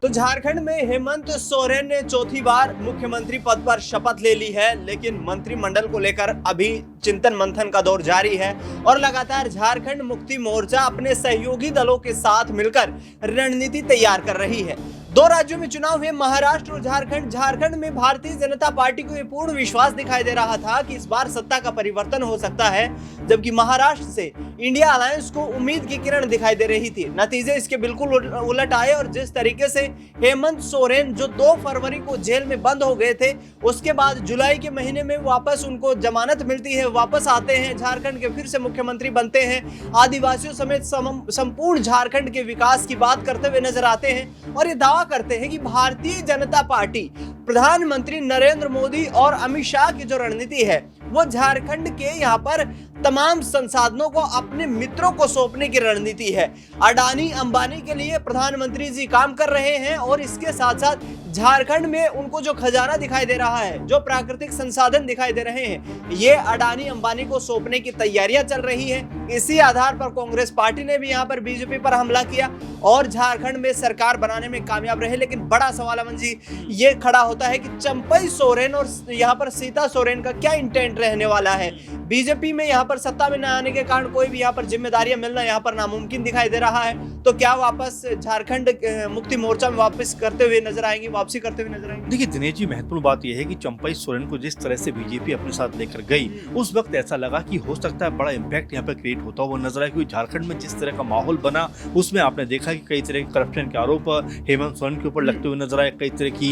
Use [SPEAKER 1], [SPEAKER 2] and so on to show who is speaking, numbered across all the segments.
[SPEAKER 1] तो झारखंड में हेमंत सोरेन ने चौथी बार मुख्यमंत्री पद पर शपथ ले ली है, लेकिन मंत्रिमंडल को लेकर अभी चिंतन मंथन का दौर जारी है और लगातार झारखंड मुक्ति मोर्चा अपने सहयोगी दलों के साथ मिलकर रणनीति तैयार कर रही है। दो राज्यों में चुनाव हुए, महाराष्ट्र और झारखंड। झारखंड में भारतीय जनता पार्टी को यह पूर्ण विश्वास दिखाई दे रहा था कि इस बार सत्ता का परिवर्तन हो सकता है, जबकि महाराष्ट्र से इंडिया अलायंस को उम्मीद की किरण दिखाई दे रही थी। नतीजे इसके बिल्कुल उलट आए और जिस तरीके से हेमंत सोरेन जो 2 फरवरी को जेल में बंद हो गए थे, उसके बाद जुलाई के महीने में वापस उनको जमानत मिलती है, वापस आते हैं, झारखंड के फिर से मुख्यमंत्री बनते हैं, आदिवासियों समेत संपूर्ण झारखंड के विकास की बात करते हुए नजर आते हैं और ये दावा करते हैं कि भारतीय जनता पार्टी, प्रधानमंत्री नरेंद्र मोदी और अमित शाह की जो रणनीति है वो झारखंड के यहाँ पर तमाम संसाधनों को अपने मित्रों को सौंपने की रणनीति है। अडानी अंबानी के लिए प्रधानमंत्री जी काम कर रहे हैं और इसके साथ साथ झारखंड में उनको जो खजाना दिखाई दे रहा है, जो प्राकृतिक संसाधन दिखाई दे रहे हैं, ये अडानी अंबानी को सौंपने की तैयारियां चल रही है। इसी आधार पर कांग्रेस पार्टी ने भी यहाँ पर बीजेपी पर हमला किया और झारखंड में सरकार बनाने में कामयाब रहे। लेकिन बड़ा सवाल अमन जी ये खड़ा होता है कि चंपई सोरेन और यहाँ पर सीता सोरेन का क्या इंटेंट रहने वाला है। बीजेपी में यहाँ पर सत्ता में न आने के कारण कोई भी यहाँ पर जिम्मेदारियां मिलना यहाँ पर नामुमकिन दिखाई दे रहा है, तो क्या वापस झारखंड मुक्ति मोर्चा में वापस करते हुए नजर आएंगे, वापसी करते हुए नजर आएंगे?
[SPEAKER 2] देखिए दिनेश जी, महत्वपूर्ण बात यह है कि चंपई सोरेन को जिस तरह से बीजेपी अपने साथ लेकर गई, उस वक्त ऐसा लगा कि हो सकता है बड़ा इम्पैक्ट यहाँ पर क्रिएट होता हुआ नजर आया, क्योंकि झारखंड में जिस तरह का माहौल बना उसमें आपने देखा कि कई तरह के करप्शन के आरोप हेमंत सोरेन के ऊपर लगते हुए नजर आए। कई तरह की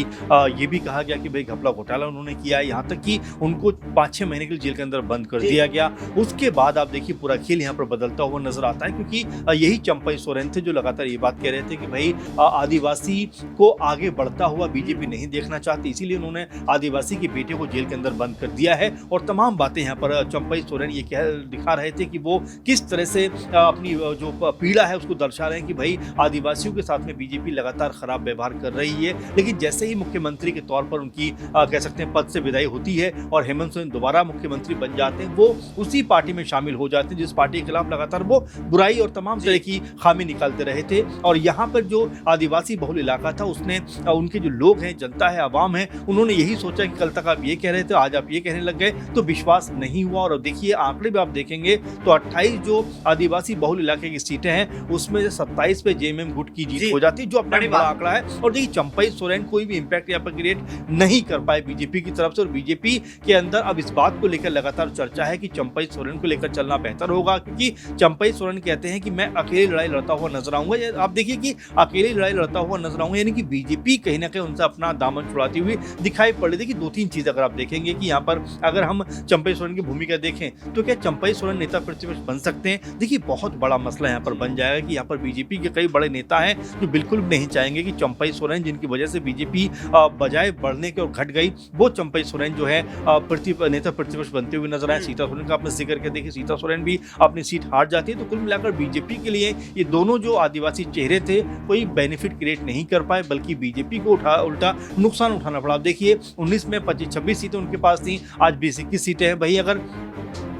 [SPEAKER 2] ये भी कहा गया कि भाई घपला घोटाला उन्होंने किया, यहाँ तक कि उनको 5-6 महीने के लिए जेल के अंदर बंद कर दिया गया। उसके बाद आप देखिए पूरा खेल यहाँ पर बदलता हुआ नजर आता है, क्योंकि यही चंपई सोरेन थे जो लगातार ये बात कह रहे थे कि भाई आदिवासी को आगे बढ़ता हुआ बीजेपी नहीं देखना चाहती, इसीलिए उन्होंने आदिवासी के बेटे को जेल के अंदर बंद कर दिया है। और तमाम बातें यहाँ पर चंपई सोरेन ये दिखा रहे थे कि वो किस तरह से अपनी जो पीड़ा है उसको दर्शा रहे हैं कि भाई आदिवासियों के साथ में बीजेपी लगातार खराब व्यवहार कर रही है। लेकिन जैसे ही मुख्यमंत्री के तौर पर उनकी कह सकते हैं पद से विदाई होती है और हेमंत सोरेन दोबारा मुख्यमंत्री बन जाते हैं, वो उसी पार्टी में शामिल हो जाते हैं जिस पार्टी के खिलाफ लगातार वो बुराई और तमाम तरह की खामी निकालते रहे थे। और यहाँ पर जो आदिवासी बहुल इलाका था उसने उनके जो लोग हैं, जनता है, आवाम है, उन्होंने यही सोचा कि कल तक आप ये कह रहे थे, आज आप ये कहने लग गए, तो विश्वास नहीं हुआ। और देखिए आंकड़े भी आप देखेंगे तो 28 जो आदिवासी बहुल इलाके की सीटें हैं उसमें 27 पे जेएमएम गुट की जीत हो जाती है, जो अपना बड़ा आंकड़ा है। और देखिए चंपई सोरेन कोई भी इम्पैक्ट यहाँ पर क्रिएट नहीं कर पाए बीजेपी की तरफ से। और बीजेपी के अंदर अब इस बात को लेकर लगातार चर्चा है कि चंपई सोरेन को लेकर चलना बेहतर होगा, क्योंकि चंपई सोरेन कहते हैं कि मैं अकेली लड़ाई लड़ता हुआ नजर आऊंगा। आप देखिए कि अकेली लड़ाई लड़ता हुआ नजर आऊंगा, यानी कि बीजेपी कहीं ना कहीं उनसे अपना दामन छुड़ाती हुई दिखाई पड़ रही थी। कि 2-3 चीज अगर आप देखेंगे कि यहाँ पर अगर हम चंपई सोरेन की भूमिका देखें तो क्या चंपई सोरेन नेता प्रतिपक्ष बन सकते हैं? देखिए बहुत बड़ा मसला यहाँ पर बन जाएगा कि यहाँ पर बीजेपी के कई बड़े नेता हैं जो बिल्कुल भी नहीं चाहेंगे कि चंपई सोरेन, जिनकी वजह से बीजेपी बजाय बढ़ने के और घट गई, वो चंपई सोरेन जो है नेता प्रतिपक्ष बनते हुए नजर आए। सीता सोरेन का आपने जिक्र किया, देखिए सीता सोरेन भी अपनी सीट हार जाती है। तो कुल मिलाकर बीजेपी के लिए ये दोनों जो आदिवासी चेहरे थे कोई बेनिफिट क्रिएट नहीं कर पाए, बल्कि बीजेपी को उल्टा नुकसान उठाना पड़ा। आप देखिए 19 में 26 सीटें उनके पास थी, आज 20-21 सीटें हैं। भाई अगर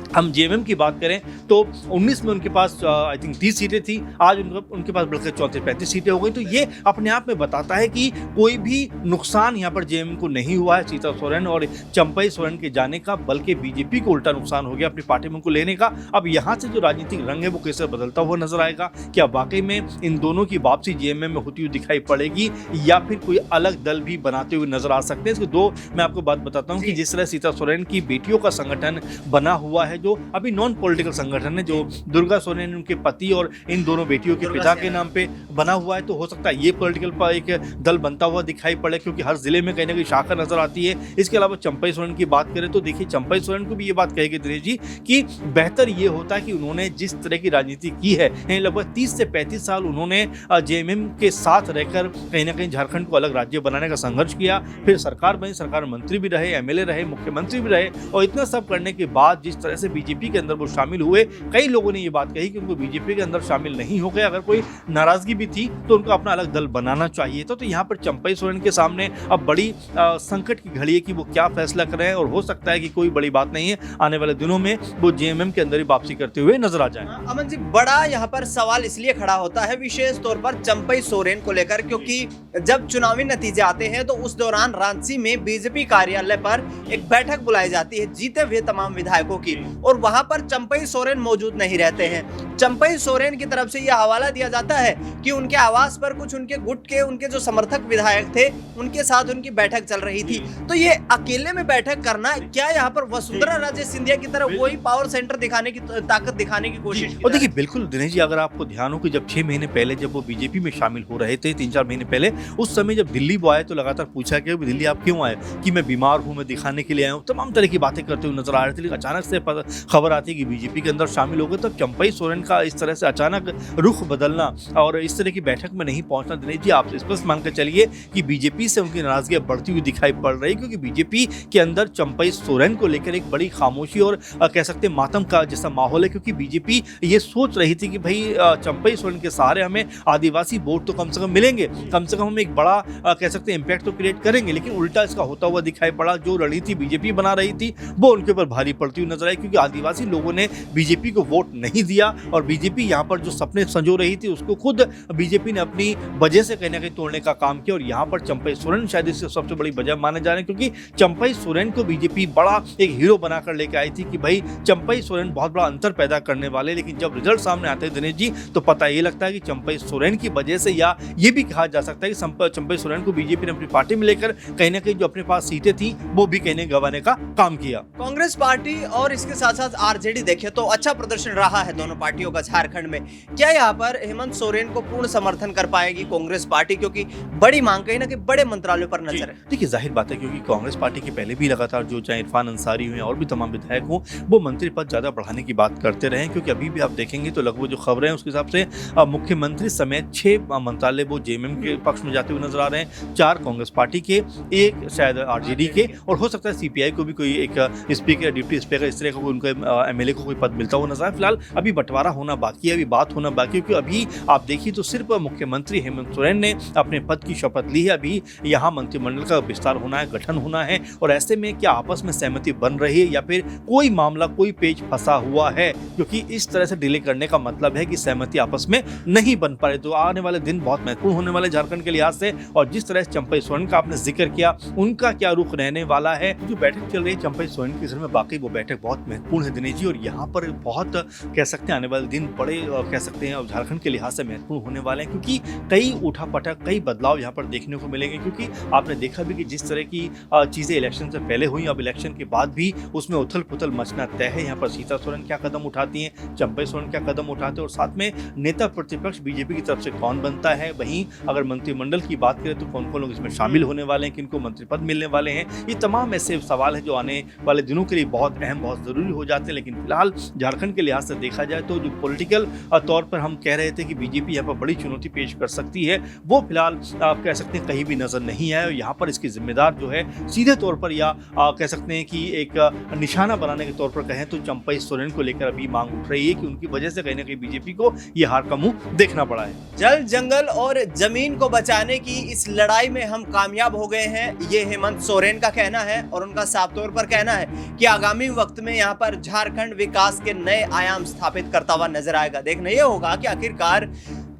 [SPEAKER 2] हम जेएमएम की बात करें तो 19 में उनके पास आई थिंक 30 सीटें थी, आज उनके पास बढ़कर 34-35 सीटें हो गई। तो ये अपने आप में बताता है कि कोई भी नुकसान यहाँ पर जेएमएम को नहीं हुआ है सीता सोरेन और चंपई सोरेन के जाने का, बल्कि बीजेपी को उल्टा नुकसान हो गया अपनी पार्टी में उनको लेने का। अब यहाँ से जो राजनीतिक रंग है वो कैसे बदलता हुआ नजर आएगा, क्या वाकई में इन दोनों की वापसी जेएमएम में होती हुई दिखाई पड़ेगी या फिर कोई अलग दल भी बनाते हुए नजर आ सकते हैं? इसके दो मैं आपको बात बताता हूँ कि जिस तरह सीता सोरेन की बेटियों का संगठन बना हुआ है, जो अभी नॉन पॉलिटिकल संगठन है, जो दुर्गा सोरेन उनके पति और इन दोनों बेटियों के पिता के नाम पे बना हुआ है, तो हो सकता है ये पॉलिटिकल एक दल बनता हुआ दिखाई पड़े, क्योंकि हर जिले में कहीं ना कहीं शाखा नजर आती है। इसके अलावा चंपई सोरेन की बात करें तो देखिए चंपई सोरेन को भी ये बात कहेगी दिनेश जी कि बेहतर ये होता है कि उन्होंने जिस तरह की राजनीति की है, लगभग 30 से 35 साल उन्होंने जेएमएम के साथ रहकर कहीं ना कहीं झारखंड को अलग राज्य बनाने का संघर्ष किया, फिर सरकार बनी, सरकार मंत्री भी रहे, एमएलए रहे, मुख्यमंत्री भी रहे, और इतना सब करने के बाद जिस तरह से बीजेपी के अंदर वो शामिल हुए। कई लोगों ने ये बात कही कि उनको बीजेपी के अंदर शामिल नहीं हो गए, अगर कोई नाराजगी भी थी तो उनको अपना अलग दल बनाना चाहिए था। तो यहाँ पर चंपई सोरेन के सामने अब बड़ी संकट की घड़ी है कि वो क्या फैसला कर रहे हैं, और हो सकता है कि कोई बड़ी बात नहीं है, आने वाले दिनों में वो जेएमएम के अंदर ही वापसी करते हुए नजर आ जाए।
[SPEAKER 1] अमन जी, बड़ा यहाँ पर सवाल इसलिए खड़ा होता है विशेष तौर पर चंपई सोरेन को लेकर, क्योंकि जब चुनावी नतीजे आते हैं तो उस दौरान रांची में बीजेपी कार्यालय पर एक बैठक बुलाई जाती है जीते हुए तमाम विधायकों की, और वहां पर चंपई सोरेन मौजूद नहीं रहते हैं। चंपई सोरेन की तरफ से यह हवाला दिया जाता है कि उनके आवास पर कुछ उनके गुट के उनके जो समर्थक विधायक थे उनके साथ उनकी बैठक चल रही थी। तो ये अकेले में बैठक करना क्या यहाँ पर वसुंधरा राजे सिंधिया की तरह वही पावर सेंटर दिखाने की ताकत दिखाने की कोशिश की?
[SPEAKER 2] और देखिए बिल्कुल दिनेश जी, अगर आपको ध्यान हो कि जब 6 महीने पहले जब वो बीजेपी में शामिल हो रहे थे, 3-4 महीने पहले, उस समय जब दिल्ली वो आए तो लगातार पूछा गया दिल्ली आप क्यों आए, कि मैं बीमार हूँ, मैं दिखाने के लिए आया हूँ, तमाम तरह की बातें करते हुए नजर आ रहे थे। लेकिन अचानक से खबर आती है कि बीजेपी के अंदर शामिल हो गए। तब चंपई सोरेन का इस तरह से अचानक रुख बदलना और इस तरह की बैठक में नहीं पहुंचना, दिनेश जी आप स्पष्ट मानकर चलिए कि बीजेपी से उनकी नाराजगी बढ़ती हुई दिखाई पड़ रही, क्योंकि बीजेपी के अंदर चंपई सोरेन को लेकर एक बड़ी खामोशी और कह सकते हैं मातम का जैसा माहौल है। क्योंकि बीजेपी ये सोच रही थी कि भाई चंपई सोरेन के सहारे हमें आदिवासी वोट तो कम से कम मिलेंगे, कम से कम हम एक बड़ा कह सकते हैं इम्पैक्ट तो क्रिएट करेंगे, लेकिन उल्टा इसका होता हुआ दिखाई पड़ा। जो रणनीति बीजेपी बना रही थी वो उनके ऊपर भारी पड़ती हुई नजर आई, क्योंकि आदिवासी लोगों ने बीजेपी को वोट नहीं दिया, और बीजेपी यहाँ पर जो सपने संजो रही थी उसको खुद बीजेपी ने अपनी वजह से कहीं ना कहीं तोड़ने का काम किया। और यहाँ पर चंपई सोरेन शायद इससे सबसे बड़ी वजह माने जा रहे हैं, क्योंकि चंपई सोरेन को बीजेपी बड़ा एक हीरो बनाकर लेके आई थी कि भाई चंपई सोरेन बहुत बड़ा अंतर पैदा करने वाले। लेकिन जब रिजल्ट सामने आते हैं दिनेश जी, तो पता ये लगता है कि चंपई सोरेन की वजह से, या ये भी कहा जा सकता है कि चंपई सोरेन को बीजेपी ने अपनी पार्टी में लेकर कहीं ना कहीं जो अपने पास सीटें थी वो भी कहीं गंवाने का काम किया।
[SPEAKER 1] कांग्रेस पार्टी और इसके साथ साथ आरजेडी देखे तो अच्छा प्रदर्शन रहा है दोनों पार्टियों का झारखंड में। क्या यहाँ पर हेमंत सोरेन को पूर्ण समर्थन कर पाएगी कांग्रेस पार्टी, क्योंकि बड़ी मांग कहीं ना कहीं बड़े मंत्रालयों पर नजर है?
[SPEAKER 2] देखिए जाहिर बात है, क्योंकि कांग्रेस पार्टी के पहले भी लगातार जो चाहे इरफान अंसारी हुए और भी तमाम विधायक हों, वो मंत्री पद ज्यादा बढ़ाने की बात करते रहे। क्योंकि अभी भी आप देखेंगे तो लगभग जो खबरें हैं उसके हिसाब से मुख्यमंत्री समेत 6 मंत्रालय वो जेएमएम के पक्ष में जाते हुए नजर आ रहे हैं, 4 कांग्रेस पार्टी के, 1 शायद आरजेडी के, और हो सकता है सीपीआई को भी कोई एक स्पीकर, डिप्टी स्पीकर, इस तरह का उनका एमएलए को कोई पद मिलता हुआ नजर आए। फिलहाल अभी बंटवारा होना बाकी है, अभी बात होना बाकी है, क्योंकि अभी आप देखिए तो सिर्फ मुख्यमंत्री हेमंत सोरेन ने अपने पद की शपथ ली है। अभी यहाँ मंत्रिमंडल का विस्तार होना है, गठन होना है, और ऐसे में क्या आपस में सहमति बन रही है या फिर कोई मामला, कोई पेच फंसा हुआ है? क्योंकि इस तरह से डिले करने का मतलब है कि सहमति आपस में नहीं बन पा रही। तो आने वाले दिन बहुत महत्वपूर्ण होने वाले झारखंड के लिहाज से। और जिस तरह से चंपई सोरेन का आपने जिक्र किया, उनका क्या रुख रहने वाला है, जो बैठक चल रही है चंपई सोरेन की, में बाकी वो बैठक बहुत महत्वपूर्ण है दिनेश जी। और यहाँ पर बहुत कह सकते हैं आने वाले दिन बड़े कह सकते हैं झारखंड के लिहाज से महत्वपूर्ण होने वाले हैं, क्योंकि कई उठापटक, कई बदलाव यहाँ पर देखने को मिलेंगे। क्योंकि आपने देखा भी कि जिस तरह की चीजें इलेक्शन से पहले हुई, अब इलेक्शन के बाद भी उसमें उथल पुथल मचना तय है। यहाँ पर सीता सोरेन क्या कदम उठाती हैं, चंपई सोरेन क्या कदम उठाते हैं, और साथ में नेता प्रतिपक्ष बीजेपी की तरफ से कौन बनता है। वहीं अगर मंत्रिमंडल की बात करें तो कौन कौन लोग इसमें शामिल होने वाले हैं, किनको मंत्री पद मिलने वाले हैं, ये तमाम ऐसे सवाल है जो आने वाले दिनों के लिए बहुत अहम, बहुत जरूरी हो जाते हैं। लेकिन फिलहाल झारखंड के लिहाज से देखा जाए तो जो पॉलिटिकल तौर पर हम कह रहे थे कि बीजेपी यहाँ पर बड़ी चुनौती पेश कर सकती है, वो फिलहाल आप कह सकते हैं कहीं भी नजर नहीं आया। और यहाँ पर इसकी जिम्मेदार जो है सीधे तौर पर, या कह सकते हैं कि एक निशाना बनाने के तौर पर कहें तो चंपई सोरेन को लेकर अभी मांग उठ रही है कि उनकी वजह से कहीं ना कहीं बीजेपी को ये हार का मुंह देखना पड़ा है।
[SPEAKER 1] जल, जंगल और जमीन को बचाने की इस लड़ाई में हम कामयाब हो गए हैं, ये हेमंत सोरेन का कहना है। और उनका साफ तौर पर कहना है कि आगामी वक्त में यहाँ पर झारखंड विकास के नए आयाम स्थापित करता हुआ नजर आएगा। देखना यह होगा कि आखिरकार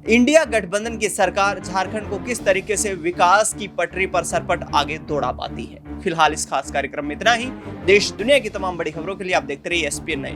[SPEAKER 1] इंडिया गठबंधन की सरकार झारखंड को किस तरीके से विकास की पटरी पर सरपट आगे दौड़ा पाती है। फिलहाल इस खास कार्यक्रम में इतना ही। देश दुनिया की तमाम बड़ी खबरों के लिए आप देखते रहिए SPN 9।